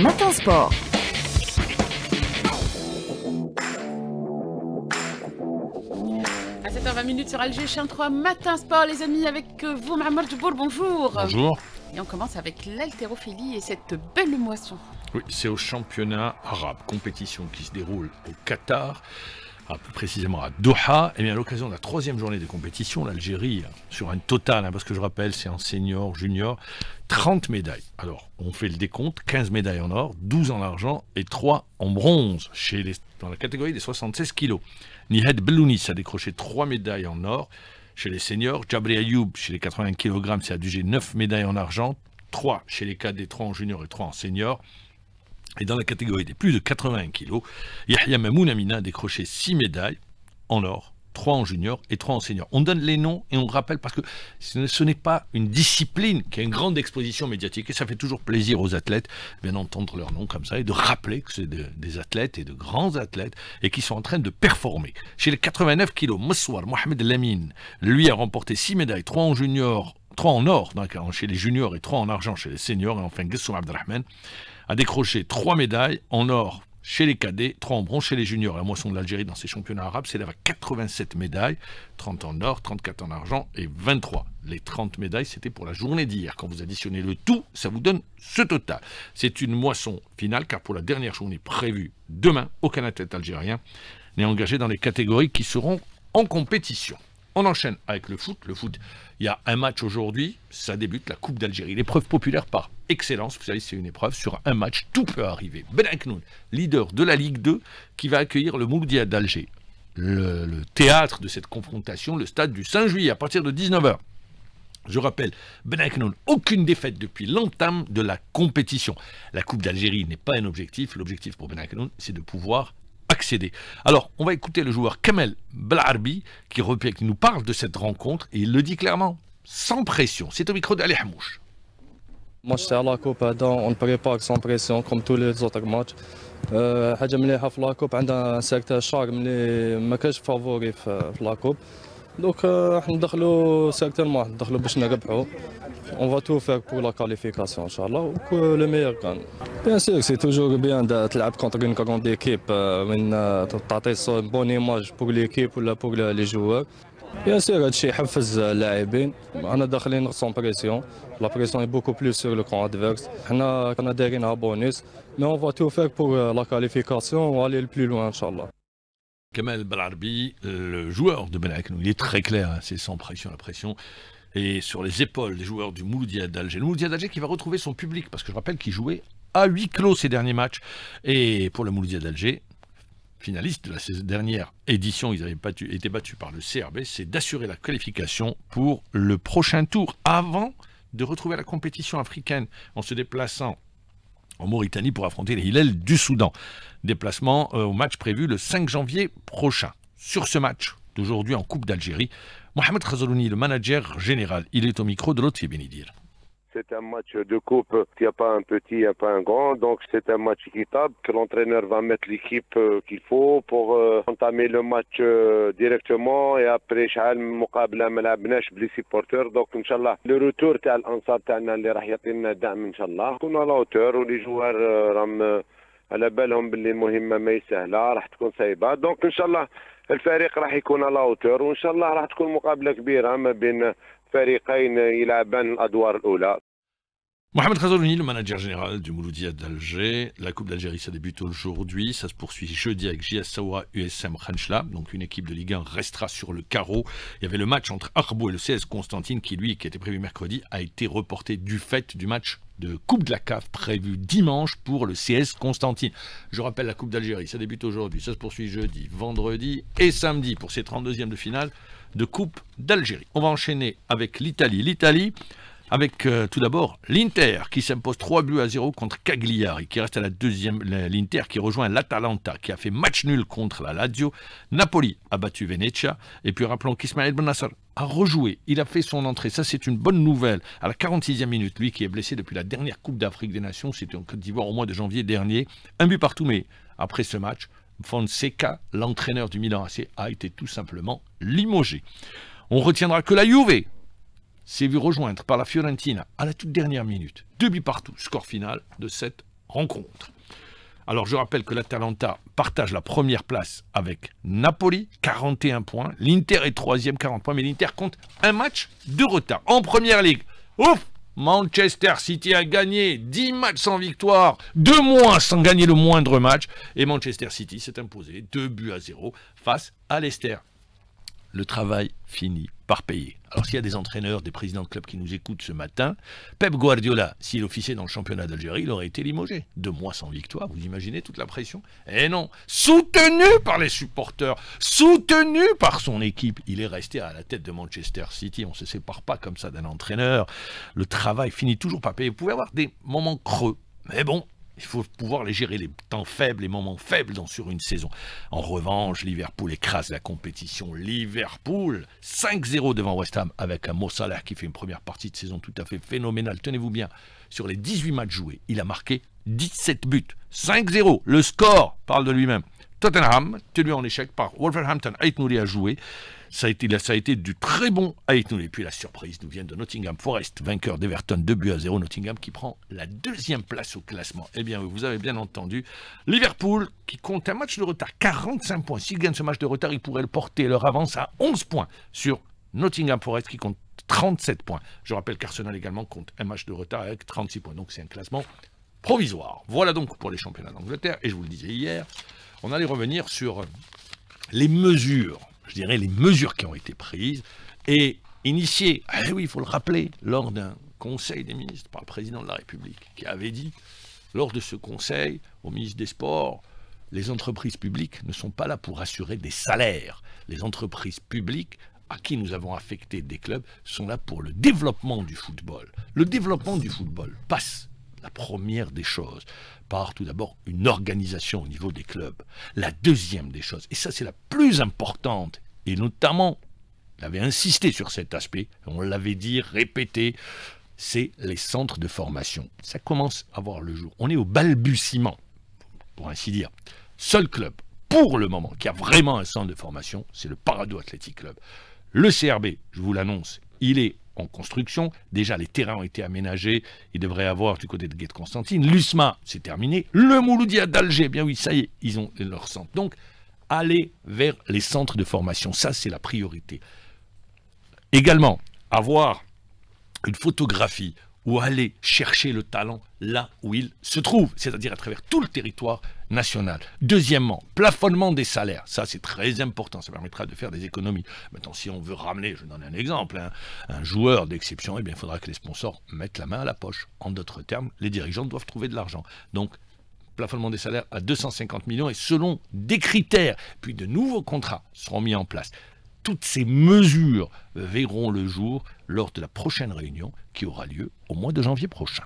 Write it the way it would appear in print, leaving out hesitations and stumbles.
Matin Sport. À 7h20 sur Alger, Chien 3, Matin Sport, les amis, avec vous, Mohamed Djibour, bonjour. Bonjour. Et on commence avec l'haltérophilie et cette belle moisson. Oui, c'est au championnat arabe, compétition qui se déroule au Qatar, plus précisément à Doha. Et bien à l'occasion de la troisième journée de compétition, l'Algérie, sur un total, parce que je rappelle, c'est en senior, junior, 30 médailles. Alors, on fait le décompte, 15 médailles en or, 12 en argent et 3 en bronze, dans la catégorie des 76 kilos. Nihed Bellounis a décroché 3 médailles en or chez les seniors. Djabri Ayoub, chez les 80 kg, c'est adjugé 9 médailles en argent, 3 chez les cadets, 3 en junior et 3 en senior. Et dans la catégorie des plus de 81 kg, Yahya Mamoun Amina a décroché 6 médailles en or, 3 en junior et 3 en senior. On donne les noms et on rappelle parce que ce n'est pas une discipline qui a une grande exposition médiatique et ça fait toujours plaisir aux athlètes bien d'entendre leurs noms comme ça et de rappeler que c'est des athlètes et de grands athlètes et qui sont en train de performer. Chez les 89 kg, Moussouar Mohamed Lamine, lui a remporté 6 médailles, 3 en junior, 3 en or chez les juniors et 3 en argent chez les seniors. Et enfin Gessoum Abdelrahman a décroché 3 médailles en or chez les cadets, 3 en bronze chez les juniors. La moisson de l'Algérie dans ces championnats arabes s'élève à 87 médailles, 30 en or, 34 en argent et 23. Les 30 médailles, c'était pour la journée d'hier. Quand vous additionnez le tout, ça vous donne ce total. C'est une moisson finale, car pour la dernière journée prévue demain, aucun athlète algérien n'est engagé dans les catégories qui seront en compétition. On enchaîne avec le foot. Le foot, il y a un match aujourd'hui, ça débute, la Coupe d'Algérie. L'épreuve populaire par excellence, vous savez, c'est une épreuve, sur un match, tout peut arriver. Ben Aknoun, leader de la Ligue 2, qui va accueillir le Mouloudia d'Alger. Le théâtre de cette confrontation, le stade du 5 juillet, à partir de 19h. Je rappelle, Ben Aknoun, aucune défaite depuis l'entame de la compétition. La Coupe d'Algérie n'est pas un objectif. L'objectif pour Ben Aknoun, c'est de pouvoir accéder. Alors, on va écouter le joueur Kamel Belarbi qui nous parle de cette rencontre et il le dit clairement, sans pression. C'est au micro d'Ali Hamouche. Match تاع لا كوب هذا اون بريبار سون بريسيون كوم تو لي زوتر ماتش حاجه مليحه في لا كوب عندها سيرتا شارم اللي ما كانش فافوري في لا كوب دونك راح ندخلوا سيرتينمون ندخلوا باش نربحوا اون فا تو فير بور لا كاليفيكاسيون ان شاء الله و لو ميور كان بيان سور سي توجور بيان تلعب كونتر اون كروند ايكيب من تعطي بون ايماج بور ليكيب ولا بور لي جوار بيان سور هادشي يحفز اللاعبين انا داخلين سون بريسيون لا بريسيون اي بوكو بلوس سور لو كون ادفيرس حنا كنا دايرينها بونيس مي اون فا تو فير بور لا كاليفيكاسيون و aller le plus loin ان شاء الله. Kamel Belarbi, le joueur de Ben Aknoun, il est très clair, hein, c'est sans pression, la pression est sur les épaules des joueurs du Mouloudia d'Alger. Le Mouloudia d'Alger qui va retrouver son public, parce que je rappelle qu'il jouait à huis clos ces derniers matchs. Et pour le Mouloudia d'Alger, finaliste de la dernière édition, ils avaient été battus par le CRB, c'est d'assurer la qualification pour le prochain tour, avant de retrouver la compétition africaine en se déplaçant en Mauritanie pour affronter les Hillel du Soudan. Déplacement au match prévu le 5 janvier prochain. Sur ce match d'aujourd'hui en Coupe d'Algérie, Mohamed Khazalouni, le manager général, il est au micro de Lotfi Benidir. C'est un match de coupe, il n'y a pas un petit, il n'y a pas un grand, donc c'est un match équitable que l'entraîneur va mettre l'équipe qu'il faut pour entamer le match directement et après شحال من مقابله ما لعبناش بلي سيبورتور دونك ان شاء الله لو روتور تاع الانصار تاعنا اللي راح يعطينا دعم ان شاء الله نكونوا على اوتور ولي جوار راهم على بالهم باللي المهمه ما سهله راح تكون صعيبه دونك ان شاء الله الفريق راح يكون على اوتور وان شاء الله راح تكون مقابله كبيره ما بين فريقين يلعبان الادوار الاولى. Mohamed Khazalouni, le manager général du Mouloudia d'Alger. La Coupe d'Algérie, ça débute aujourd'hui. Ça se poursuit jeudi avec JS Saoura USM Khanchla. Donc une équipe de Ligue 1 restera sur le carreau. Il y avait le match entre Arbou et le CS Constantine qui était prévu mercredi, a été reporté du fait du match de Coupe de la CAF prévu dimanche pour le CS Constantine. Je rappelle la Coupe d'Algérie, ça débute aujourd'hui. Ça se poursuit jeudi, vendredi et samedi pour ces 32e de finale de Coupe d'Algérie. On va enchaîner avec l'Italie. L'Italie, avec tout d'abord l'Inter qui s'impose 3-0 contre Cagliari, qui reste à la deuxième, l'Inter qui rejoint l'Atalanta qui a fait match nul contre la Lazio. Napoli a battu Venezia et puis rappelons qu'Ismaël Benassar a rejoué, il a fait son entrée, ça c'est une bonne nouvelle, à la 46e minute, lui qui est blessé depuis la dernière Coupe d'Afrique des Nations, c'était en Côte d'Ivoire au mois de janvier dernier, un but partout, mais après ce match, Fonseca, l'entraîneur du Milan AC, a été tout simplement limogé. On retiendra que la Juve s'est vu rejoindre par la Fiorentina à la toute dernière minute. 2 buts partout, score final de 7 rencontre. Alors je rappelle que l'Atalanta partage la première place avec Napoli, 41 points. L'Inter est troisième, 40 points, mais l'Inter compte un match de retard. En première ligue, ouf, Manchester City a gagné 10 matchs sans victoire, 2 mois sans gagner le moindre match. Et Manchester City s'est imposé 2-0 face à Leicester. Le travail finit par payer. Alors s'il y a des entraîneurs, des présidents de clubs qui nous écoutent ce matin, Pep Guardiola, s'il officiait dans le championnat d'Algérie, il aurait été limogé. 2 mois sans victoire, vous imaginez toute la pression? Eh non, soutenu par les supporters, soutenu par son équipe, il est resté à la tête de Manchester City. On ne se sépare pas comme ça d'un entraîneur. Le travail finit toujours par payer. Vous pouvez avoir des moments creux, mais bon, il faut pouvoir les gérer, les temps faibles, les moments faibles sur une saison. En revanche, Liverpool écrase la compétition. Liverpool, 5-0 devant West Ham, avec un Mo Salah qui fait une première partie de saison tout à fait phénoménale. Tenez-vous bien, sur les 18 matchs joués, il a marqué 17 buts. 5-0, le score parle de lui-même. Tottenham, tenu en échec par Wolverhampton, Ait Nouri a joué. Ça a été du très bon Ait Nouri. Et puis la surprise nous vient de Nottingham Forest, vainqueur d'Everton 2-0. Nottingham qui prend la 2e place au classement. Eh bien, vous avez bien entendu. Liverpool qui compte un match de retard, 45 points. S'ils gagnent ce match de retard, ils pourraient le porter leur avance à 11 points sur Nottingham Forest qui compte 37 points. Je rappelle qu'Arsenal également compte un match de retard avec 36 points. Donc c'est un classement provisoire. Voilà donc pour les championnats d'Angleterre. Et je vous le disais hier, on allait revenir sur les mesures, je dirais les mesures qui ont été prises et initiées, oui, il faut le rappeler, lors d'un conseil des ministres par le président de la République, qui avait dit, lors de ce conseil, au ministre des Sports, les entreprises publiques ne sont pas là pour assurer des salaires. Les entreprises publiques à qui nous avons affecté des clubs sont là pour le développement du football. Le développement du football passe, la première des choses, par tout d'abord une organisation au niveau des clubs. La deuxième des choses, et ça c'est la plus importante, et notamment, il avait insisté sur cet aspect, on l'avait dit, répété, c'est les centres de formation. Ça commence à voir le jour. On est au balbutiement, pour ainsi dire. Seul club, pour le moment, qui a vraiment un centre de formation, c'est le Parado Athletic Club. Le CRB, je vous l'annonce, il est en construction. Déjà, les terrains ont été aménagés. Il devrait y avoir du côté de Guet-Constantine. L'USMA, c'est terminé. Le Mouloudia d'Alger, bien oui, ça y est, ils ont leur centre. Donc, aller vers les centres de formation, ça, c'est la priorité. Également, avoir une photographie ou aller chercher le talent là où il se trouve, c'est-à-dire à travers tout le territoire national. Deuxièmement, plafonnement des salaires, ça c'est très important, ça permettra de faire des économies. Maintenant, si on veut ramener, je donne un exemple, un joueur d'exception, eh bien, il faudra que les sponsors mettent la main à la poche. En d'autres termes, les dirigeants doivent trouver de l'argent. Donc, plafonnement des salaires à 250 millions et selon des critères, puis de nouveaux contrats seront mis en place. Toutes ces mesures verront le jour lors de la prochaine réunion qui aura lieu au mois de janvier prochain.